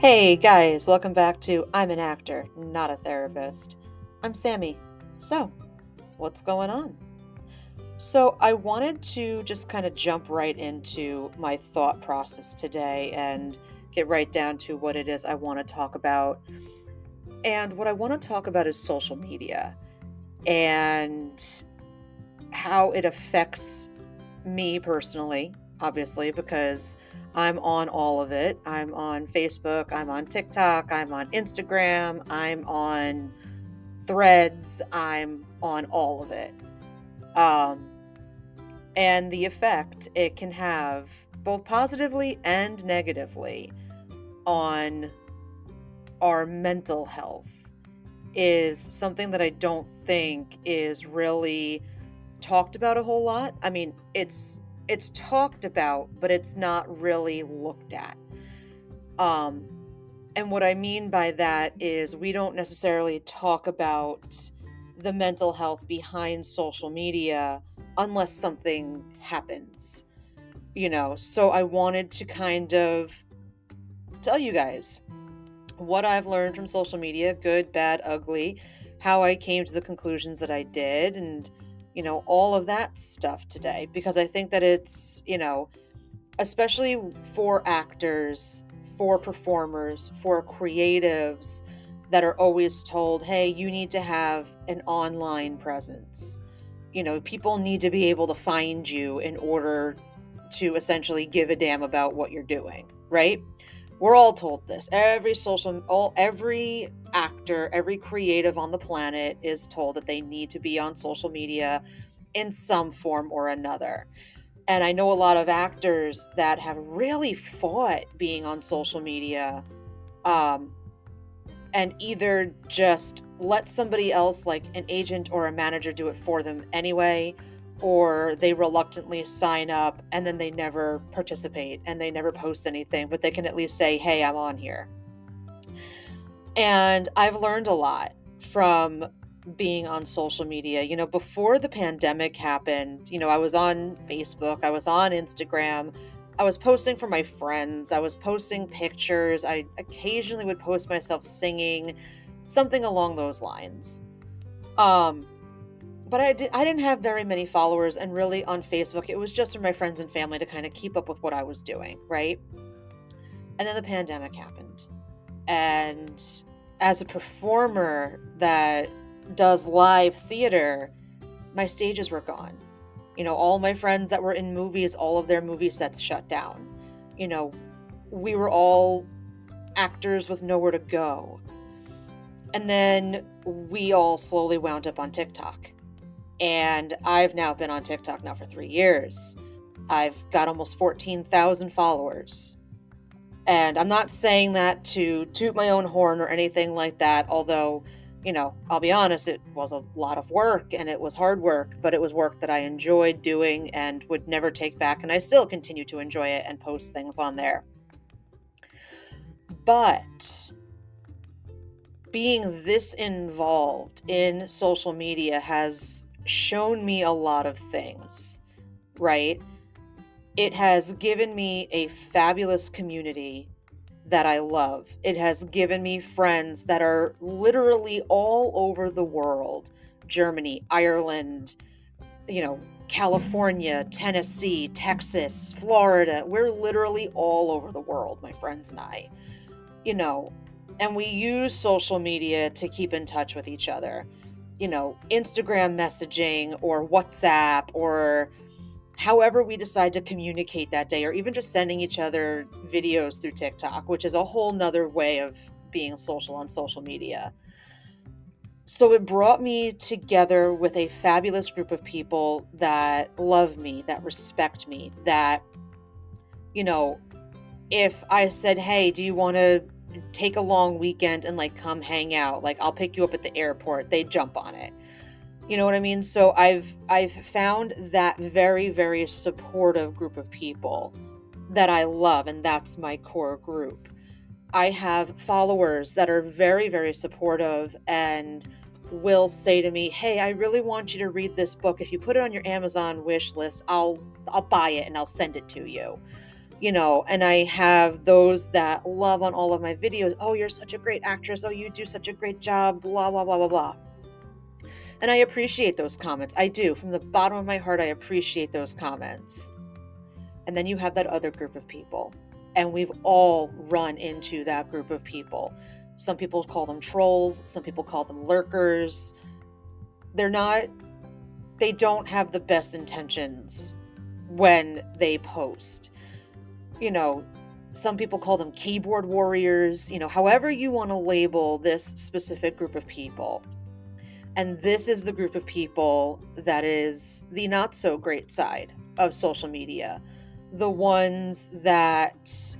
Hey guys, welcome back to I'm an Actor, Not a Therapist. I'm Sammy. So, what's going on? So, I wanted to just kind of jump right into my thought process today and get right down to what it is I want to talk about. And what I want to talk about is social media and how it affects me personally, obviously, because I'm on all of it. I'm on Facebook, I'm on TikTok, I'm on Instagram, I'm on Threads, I'm on all of it. Um, and the effect it can have, both positively and negatively, on our mental health is something that I don't think is really talked about a whole lot. I mean, it's talked about, but it's not really looked at. Um, and what I mean by that is we don't necessarily talk about the mental health behind social media unless something happens, So I wanted to kind of tell you guys what I've learned from social media, good, bad, ugly, how I came to the conclusions that I did, and, all of that stuff today, because I think that it's, especially for actors, for performers, for creatives that are always told, hey, you need to have an online presence. People need to be able to find you in order to essentially give a damn about what you're doing, right? We're all told this. Every actor, every creative on the planet is told that they need to be on social media in some form or another. And I know a lot of actors that have really fought being on social media, um, and either just let somebody else, like an agent or a manager, do it for them anyway, or they reluctantly sign up and then they never participate and they never post anything, but they can at least say, hey, I'm on here. And I've learned a lot from being on social media. Before the pandemic happened, I was on Facebook, I was on Instagram, I was posting for my friends, I was posting pictures, I occasionally would post myself singing, something along those lines. Um, but I didn't have very many followers, and really on Facebook, it was just for my friends and family to kind of keep up with what I was doing, right? And then the pandemic happened. And as a performer that does live theater, my stages were gone. All my friends that were in movies, all of their movie sets shut down. You know, we were all actors with nowhere to go. And then we all slowly wound up on TikTok. And I've now been on TikTok now for 3 years. I've got almost 14,000 followers. And I'm not saying that to toot my own horn or anything like that, although, I'll be honest, it was a lot of work and it was hard work, but it was work that I enjoyed doing and would never take back. And I still continue to enjoy it and post things on there. But being this involved in social media has shown me a lot of things, right? It has given me a fabulous community that I love. It has given me friends that are literally all over the world. Germany, Ireland, California, Tennessee, Texas, Florida. We're literally all over the world, my friends and I. And we use social media to keep in touch with each other. Instagram messaging or WhatsApp or however we decide to communicate that day, or even just sending each other videos through TikTok, which is a whole nother way of being social on social media. So it brought me together with a fabulous group of people that love me, that respect me, that, if I said, hey, do you want to take a long weekend and come hang out? I'll pick you up at the airport. They'd jump on it. You know what I mean? So I've found that very, very supportive group of people that I love, and that's my core group. I have followers that are very, very supportive and will say to me, "Hey, I really want you to read this book. If you put it on your Amazon wish list, I'll buy it and I'll send it to you." And I have those that love on all of my videos. Oh, you're such a great actress. Oh, you do such a great job, blah, blah, blah, blah, blah. And I appreciate those comments. I do. From the bottom of my heart, I appreciate those comments. And then you have that other group of people. And we've all run into that group of people. Some people call them trolls. Some people call them lurkers. They don't have the best intentions when they post. Some people call them keyboard warriors, however you want to label this specific group of people. And this is the group of people that is the not so great side of social media. The ones that,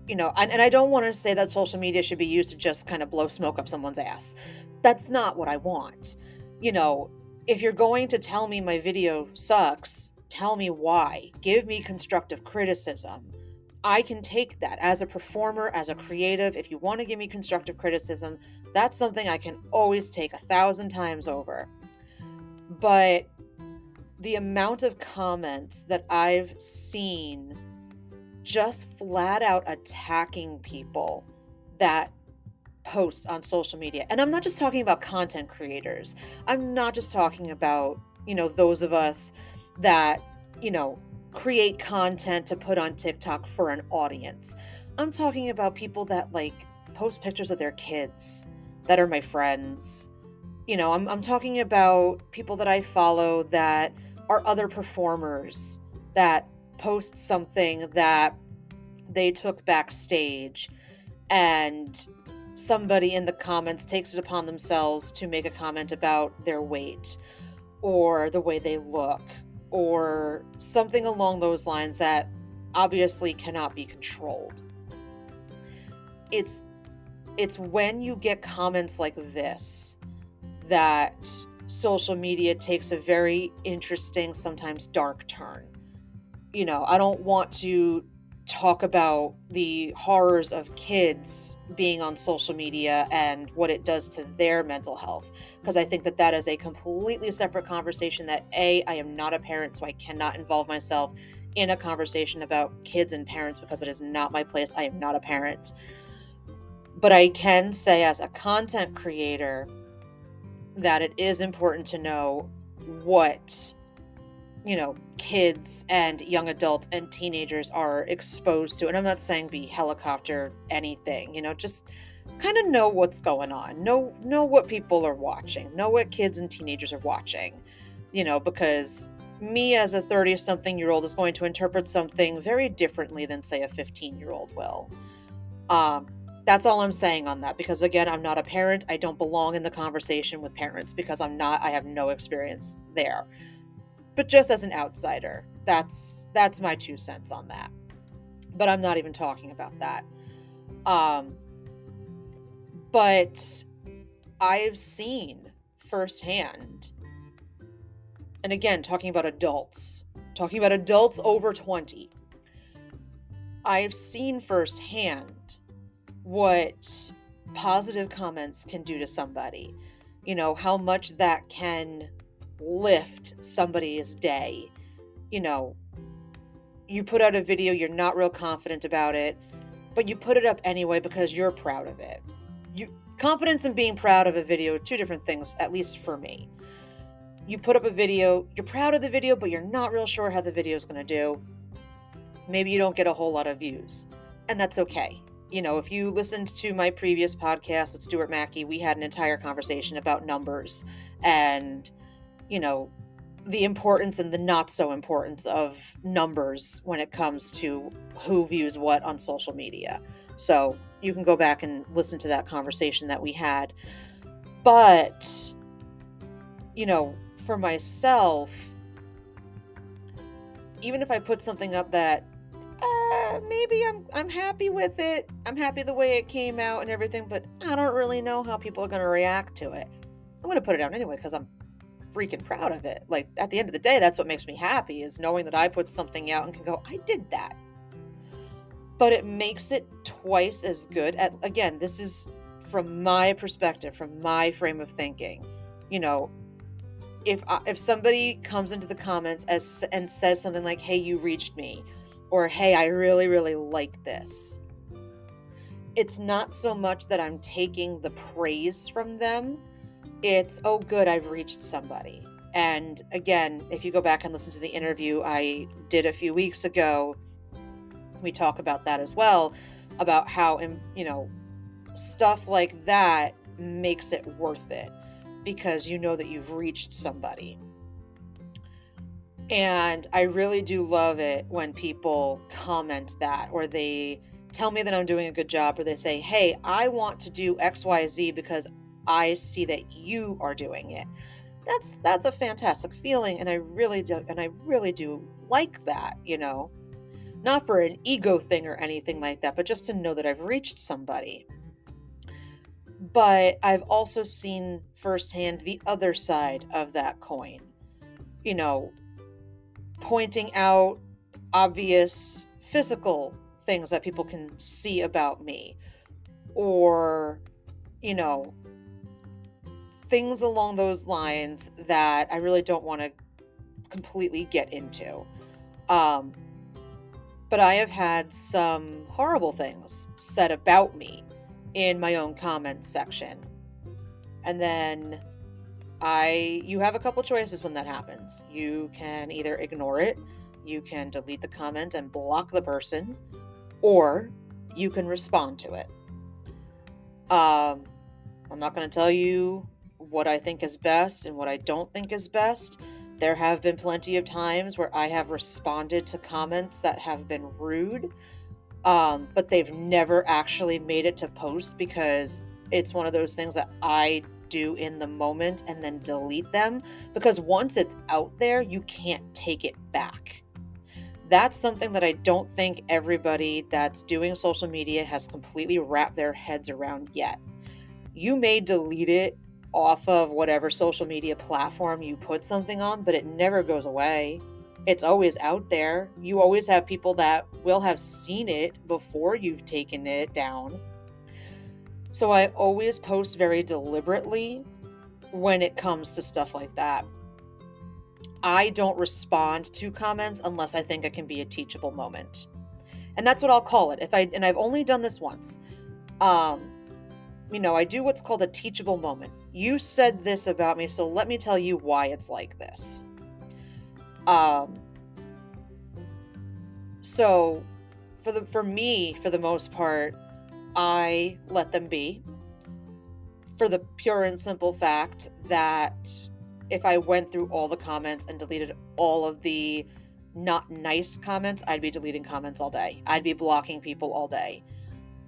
and I don't want to say that social media should be used to just kind of blow smoke up someone's ass. That's not what I want. If you're going to tell me my video sucks, tell me why. Give me constructive criticism. I can take that as a performer, as a creative. If you want to give me constructive criticism, that's something I can always take 1,000 times over. But the amount of comments that I've seen just flat out attacking people that post on social media. And I'm not just talking about content creators. I'm not just talking about, those of us that, create content to put on TikTok for an audience. I'm talking about people that post pictures of their kids that are my friends. I'm talking about people that I follow that are other performers that post something that they took backstage, and somebody in the comments takes it upon themselves to make a comment about their weight or the way they look or something along those lines that obviously cannot be controlled. It's when you get comments like this that social media takes a very interesting, sometimes dark turn. I don't want to talk about the horrors of kids being on social media and what it does to their mental health, because I think that is a completely separate conversation that I am not a parent, so I cannot involve myself in a conversation about kids and parents because it is not my place. I am not a parent. But I can say as a content creator that it is important to know what kids and young adults and teenagers are exposed to. And I'm not saying be helicopter anything, just kind of know what's going on. Know what people are watching. Know what kids and teenagers are watching, because me as a 30-something-year-old is going to interpret something very differently than, say, a 15-year-old will. That's all I'm saying on that, because again, I'm not a parent. I don't belong in the conversation with parents because I have no experience there. But just as an outsider, that's my 2 cents on that. But I'm not even talking about that. But I've seen firsthand, and again, talking about adults over 20, I've seen firsthand what positive comments can do to somebody. How much that can lift somebody's day. You put out a video, you're not real confident about it, but you put it up anyway because you're proud of it. Confidence and being proud of a video are 2 different things, at least for me. You put up a video, you're proud of the video, but you're not real sure how the video is going to do. Maybe you don't get a whole lot of views, and that's okay. If you listened to my previous podcast with Stuart Mackey, we had an entire conversation about numbers and the importance and the not so importance of numbers when it comes to who views what on social media. So you can go back and listen to that conversation that we had. But, for myself, even if I put something up that maybe I'm happy with it, I'm happy the way it came out and everything, but I don't really know how people are going to react to it, I'm going to put it out anyway because I'm freaking proud of it. At the end of the day, that's what makes me happy, is knowing that I put something out and can go, I did that. But it makes it twice as good again, this is from my perspective, from my frame of thinking. If somebody comes into the comments and says something like, hey, you reached me, or hey, I really, really like this. It's not so much that I'm taking the praise from them. It's, oh, good, I've reached somebody. And again, if you go back and listen to the interview I did a few weeks ago, we talk about that as well, about how, stuff like that makes it worth it because you know that you've reached somebody. And I really do love it when people comment that, or they tell me that I'm doing a good job, or they say, hey, I want to do XYZ because I see that you are doing it. That's a fantastic feeling, and I really do like that, Not for an ego thing or anything like that, but just to know that I've reached somebody. But I've also seen firsthand the other side of that coin. You know, Pointing out obvious physical things that people can see about me, or, you know, things along those lines that I really don't want to completely get into. But I have had some horrible things said about me in my own comments section. And then you have a couple choices when that happens. You can either ignore it, you can delete the comment and block the person, or you can respond to it. I'm not going to tell you what I think is best and what I don't think is best. There have been plenty of times where I have responded to comments that have been rude, but they've never actually made it to post because it's one of those things that I do in the moment and then delete them, because once it's out there, you can't take it back. That's something that I don't think everybody that's doing social media has completely wrapped their heads around yet. You may delete it off of whatever social media platform you put something on, but it never goes away. It's always out there. You always have people that will have seen it before you've taken it down. So I always post very deliberately when it comes to stuff like that. I don't respond to comments unless I think it can be a teachable moment. And that's what I'll call it. I've only done this once. I do what's called a teachable moment. You said this about me, so let me tell you why it's like this. So for me, for the most part, I let them be, for the pure and simple fact that if I went through all the comments and deleted all of the not nice comments, I'd be deleting comments all day. I'd be blocking people all day.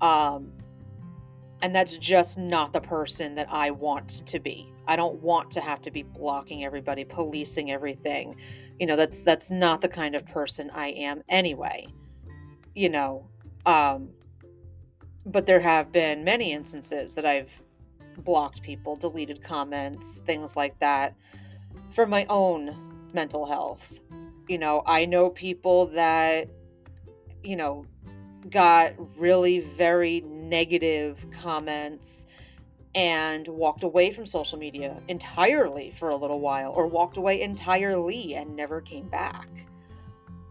And that's just not the person that I want to be. I don't want to have to be blocking everybody, policing everything. That's not the kind of person I am anyway. But there have been many instances that I've blocked people, deleted comments, things like that, for my own mental health. I know people that, got really very negative comments and walked away from social media entirely for a little while, or walked away entirely and never came back.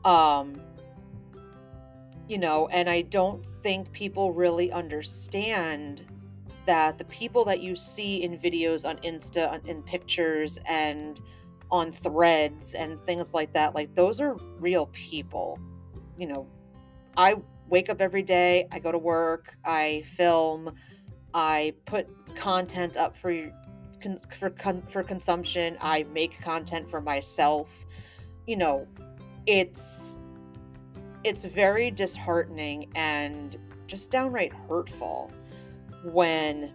And I don't think people really understand that the people that you see in videos on Insta, in pictures and on threads and things like that, like those are real people. I wake up every day, I go to work, I film, I put content up for consumption, I make content for myself. It's very disheartening and just downright hurtful when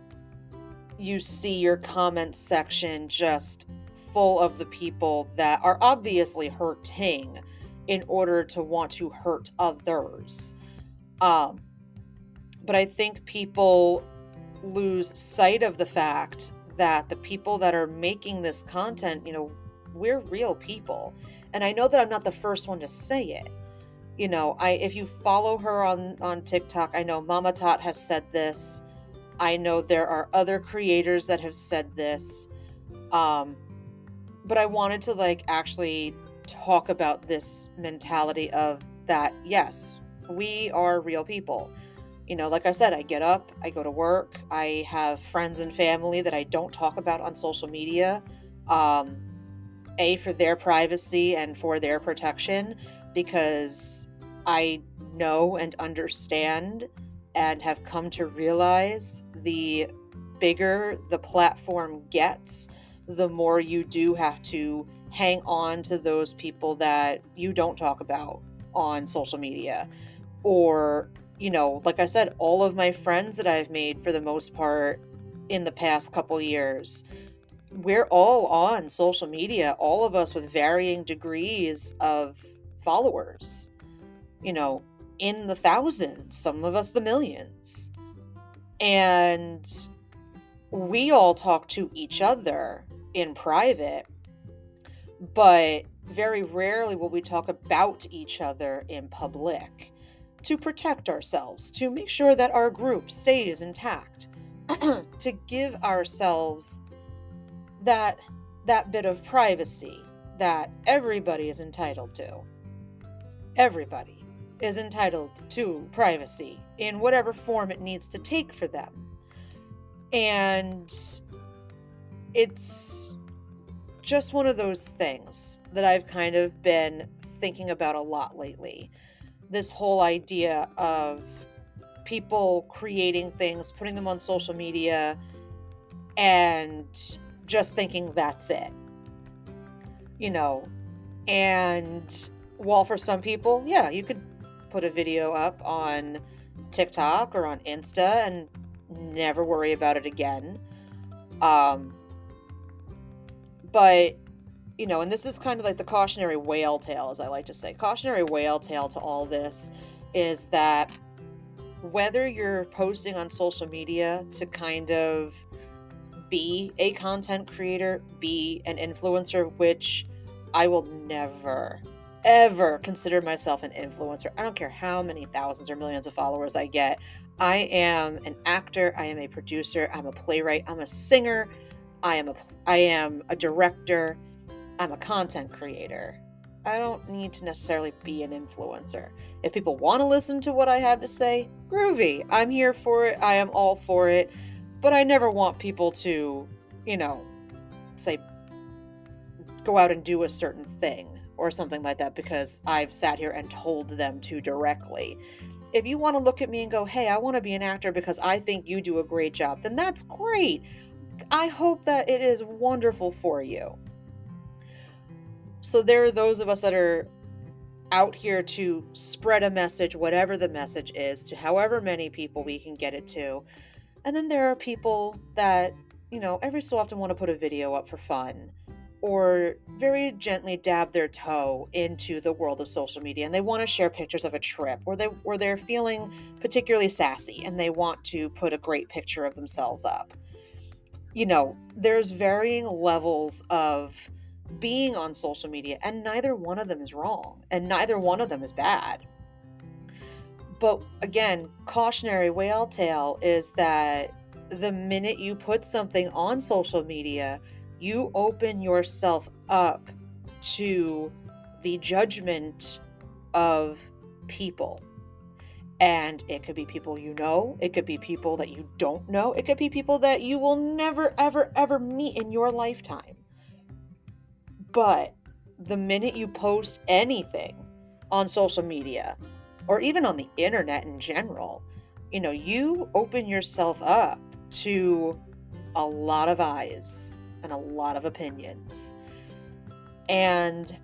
you see your comment section just full of the people that are obviously hurting in order to want to hurt others. But I think people lose sight of the fact that the people that are making this content, we're real people. And I know that I'm not the first one to say it. If you follow her on TikTok, I know Mama Tot has said this. I know there are other creators that have said this. But I wanted to actually talk about this mentality of that, yes, we are real people. Like I said, I get up, I go to work, I have friends and family that I don't talk about on social media. Um, for their privacy and for their protection, because I know and understand and have come to realize the bigger the platform gets, the more you do have to hang on to those people that you don't talk about on social media. Or, like I said, all of my friends that I've made for the most part in the past couple years, we're all on social media, all of us with varying degrees of followers, you know, in the thousands, some of us the millions. And we all talk to each other in private, but very rarely will we talk about each other in public to protect ourselves, to make sure that our group stays intact, to give ourselves that bit of privacy that everybody is entitled to. Everybody is entitled to privacy in whatever form it needs to take for them. And it's just one of those things that I've kind of been thinking about a lot lately. This whole idea of people creating things, putting them on social media, and just thinking that's it. And while for some people, yeah, you could put a video up on TikTok or on Insta and never worry about it again. But, and this is kind of like the cautionary whale tale, as I like to say. Cautionary whale tale to all this is that whether you're posting on social media to kind of be a content creator, be an influencer, which I will never, ever consider myself an influencer. I don't care how many thousands or millions of followers I get. I am an actor. I am a producer. I'm a playwright. I'm a singer. I am a director. I'm a content creator. I don't need to necessarily be an influencer. If people want to listen to what I have to say, groovy. I'm here for it. I am all for it. But I never want people to, say, go out and do a certain thing or something like that because I've sat here and told them to directly. If you want to look at me and go, hey, I want to be an actor because I think you do a great job, then that's great. I hope that it is wonderful for you. So there are those of us that are out here to spread a message, whatever the message is, to however many people we can get it to. And then there are people that, every so often want to put a video up for fun or very gently dab their toe into the world of social media, and they want to share pictures of a trip or they're feeling particularly sassy and they want to put a great picture of themselves up. There's varying levels of being on social media, and neither one of them is wrong and neither one of them is bad. But again, cautionary whale tale is that the minute you put something on social media, you open yourself up to the judgment of people. And it could be people you know, it could be people that you don't know, it could be people that you will never, ever, ever meet in your lifetime. But the minute you post anything on social media, or even on the internet in general, you open yourself up to a lot of eyes and a lot of opinions. And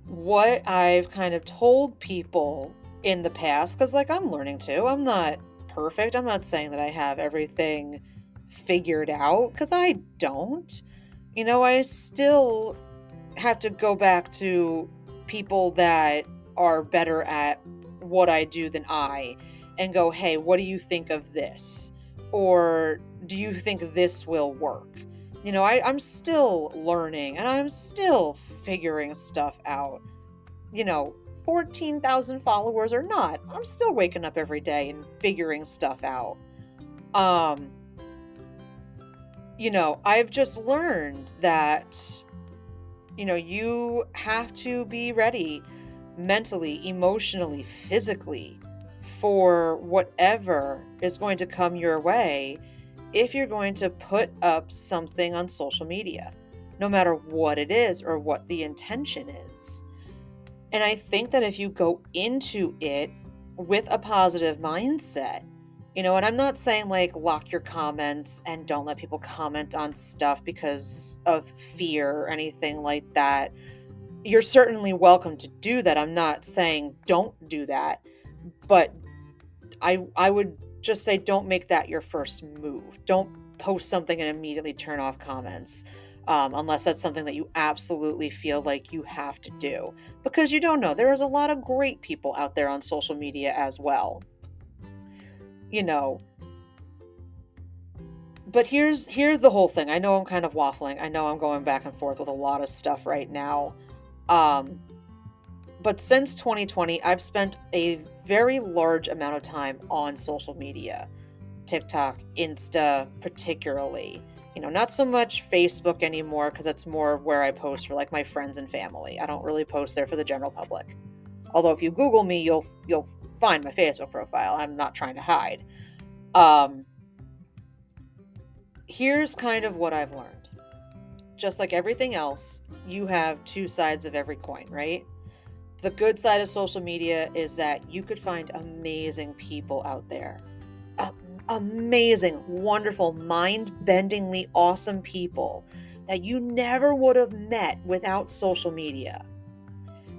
what I've kind of told people in the past, because I'm learning too, I'm not perfect. I'm not saying that I have everything figured out, because I don't. I still have to go back to people that are better at what I do than I and go, hey, what do you think of this? Or do you think this will work? I'm still learning and I'm still figuring stuff out. 14,000 followers or not, I'm still waking up every day and figuring stuff out. I've just learned that, you have to be ready mentally, emotionally, physically for whatever is going to come your way if you're going to put up something on social media, no matter what it is or what the intention is. And I think that if you go into it with a positive mindset, and I'm not saying like lock your comments and don't let people comment on stuff because of fear or anything like that. You're certainly welcome to do that. I'm not saying don't do that, but I would just say don't make that your first move. Don't post something and immediately turn off comments. Unless that's something that you absolutely feel like you have to do, because you don't know. There is a lot of great people out there on social media as well. You know, but here's the whole thing. I know I'm kind of waffling. I know I'm going back and forth with a lot of stuff right now. Um, but since 2020, I've spent a very large amount of time on social media. TikTok, Insta, particularly. Not so much Facebook anymore because that's more where I post for like my friends and family. I don't really post there for the general public. Although if you Google me, you'll find my Facebook profile. I'm not trying to hide. Here's kind of what I've learned. Just like everything else, you have two sides of every coin, right? The good side of social media is that you could find amazing people out there. Amazing, wonderful, mind-bendingly awesome people that you never would have met without social media.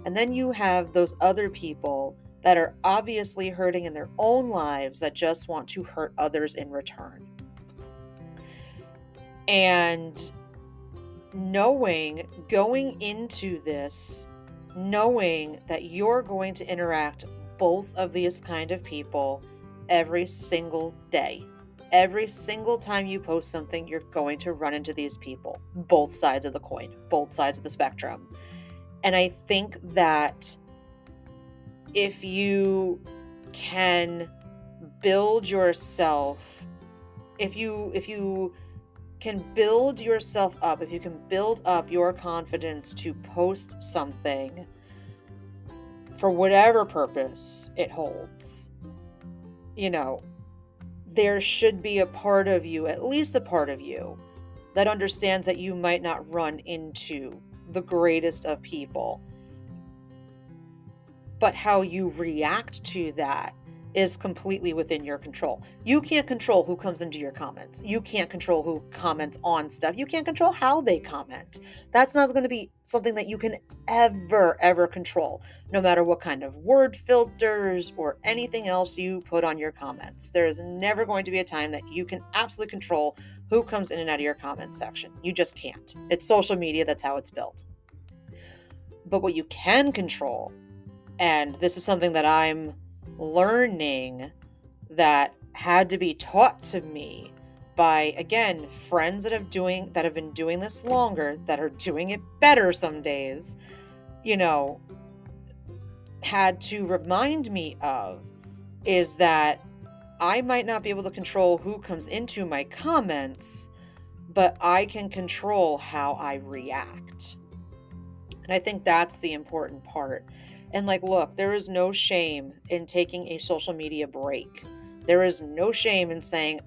And then you have those other people that are obviously hurting in their own lives that just want to hurt others in return. And going into this, knowing that you're going to interact both of these kind of people every single day. Every single time you post something, you're going to run into these people, both sides of the coin, both sides of the spectrum. And I think that if you can build yourself, if you can build yourself up, if you can build up your confidence to post something for whatever purpose it holds, there should be a part of you, at least a part of you, that understands that you might not run into the greatest of people. But how you react to that is completely within your control. You can't control who comes into your comments. You can't control who comments on stuff. You can't control how they comment. That's not going to be something that you can ever control, no matter what kind of word filters or anything else you put on your comments. There is never going to be a time that you can absolutely control who comes in and out of your comment section. You just can't. It's social media. That's how it's built. But what you can control, and this is something that I'm learning that had to be taught to me by, again, friends that have been doing this longer, that are doing it better some days, had to remind me of, is that I might not be able to control who comes into my comments, but I can control how I react. And I think that's the important part. And look, there is no shame in taking a social media break. There is no shame in saying,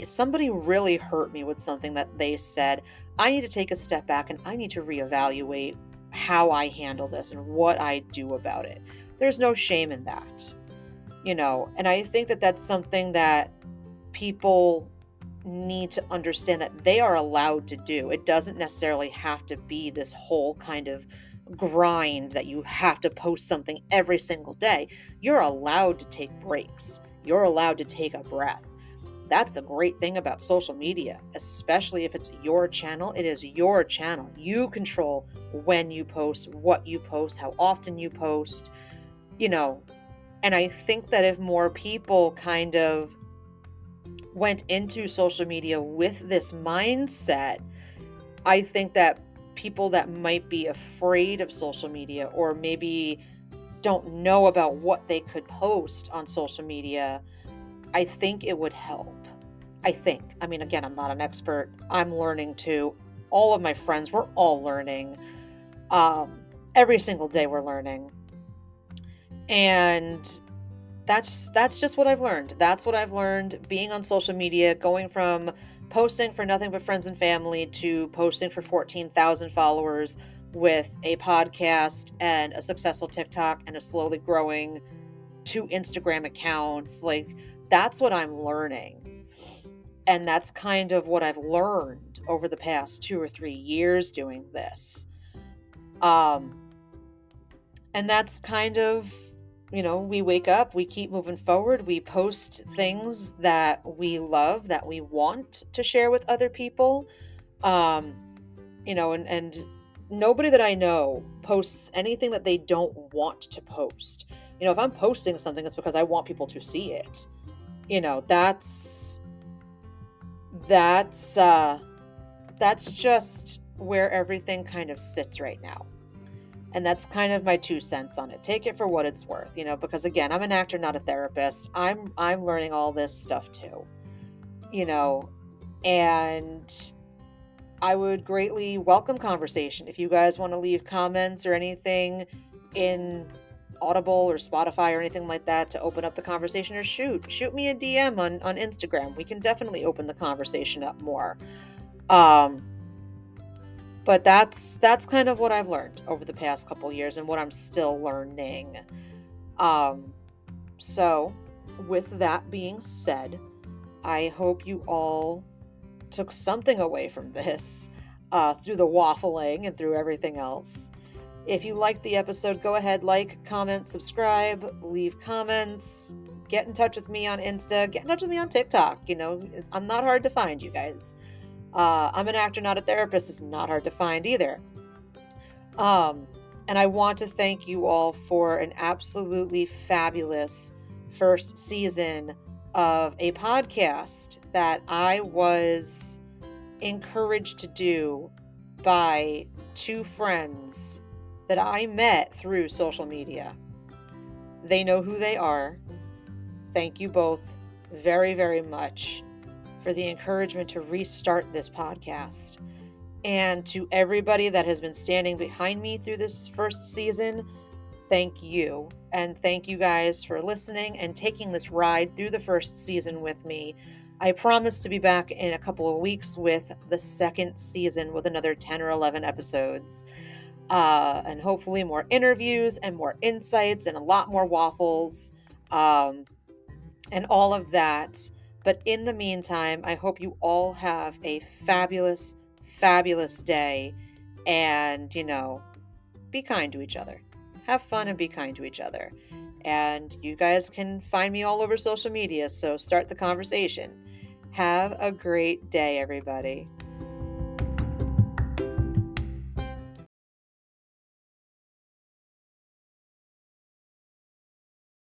somebody really hurt me with something that they said. I need to take a step back and I need to reevaluate how I handle this and what I do about it. There's no shame in that, and I think that that's something that people need to understand that they are allowed to do. It doesn't necessarily have to be this whole kind of grind that you have to post something every single day. You're allowed to take breaks. You're allowed to take a breath. That's the great thing about social media, especially if it's your channel. It is your channel. You control when you post, what you post, how often you post, and I think that if more people kind of went into social media with this mindset, I think that people that might be afraid of social media or maybe don't know about what they could post on social media, I think it would help. Again, I'm not an expert. I'm learning too. All of my friends, we're all learning. Every single day we're learning. And that's just what I've learned. That's what I've learned being on social media, going from posting for nothing but friends and family to posting for 14,000 followers with a podcast and a successful TikTok and a slowly growing 2 Instagram accounts. Like, that's what I'm learning. And that's kind of what I've learned over the past 2 or 3 years doing this. Um, and that's kind of, we wake up, we keep moving forward, we post things that we love, that we want to share with other people. Um, and nobody that I know posts anything that they don't want to post. If I'm posting something, it's because I want people to see it. That's that's uh that's just where everything kind of sits right now. And that's kind of my 2 cents on it. Take it for what it's worth, because again, I'm an actor, not a therapist. I'm learning all this stuff too, you know, and I would greatly welcome conversation. If you guys want to leave comments or anything in Audible or Spotify or anything like that to open up the conversation, or shoot me a DM on Instagram. We can definitely open the conversation up more. But that's kind of what I've learned over the past couple years and what I'm still learning. So with that being said, I hope you all took something away from this through the waffling and through everything else. If you liked the episode, go ahead, like, comment, subscribe, leave comments, get in touch with me on Insta, get in touch with me on TikTok. I'm not hard to find, you guys. I'm an actor, not a therapist. It's not hard to find either. And I want to thank you all for an absolutely fabulous first season of a podcast that I was encouraged to do by 2 friends that I met through social media. They know who they are. Thank you both very, very much for the encouragement to restart this podcast. And to everybody that has been standing behind me through this first season, thank you. And thank you guys for listening and taking this ride through the first season with me. I promise to be back in a couple of weeks with the second season with another 10 or 11 episodes. And hopefully more interviews and more insights and a lot more waffles and all of that. But in the meantime, I hope you all have a fabulous, fabulous day. And, be kind to each other. Have fun and be kind to each other. And you guys can find me all over social media, so start the conversation. Have a great day, everybody.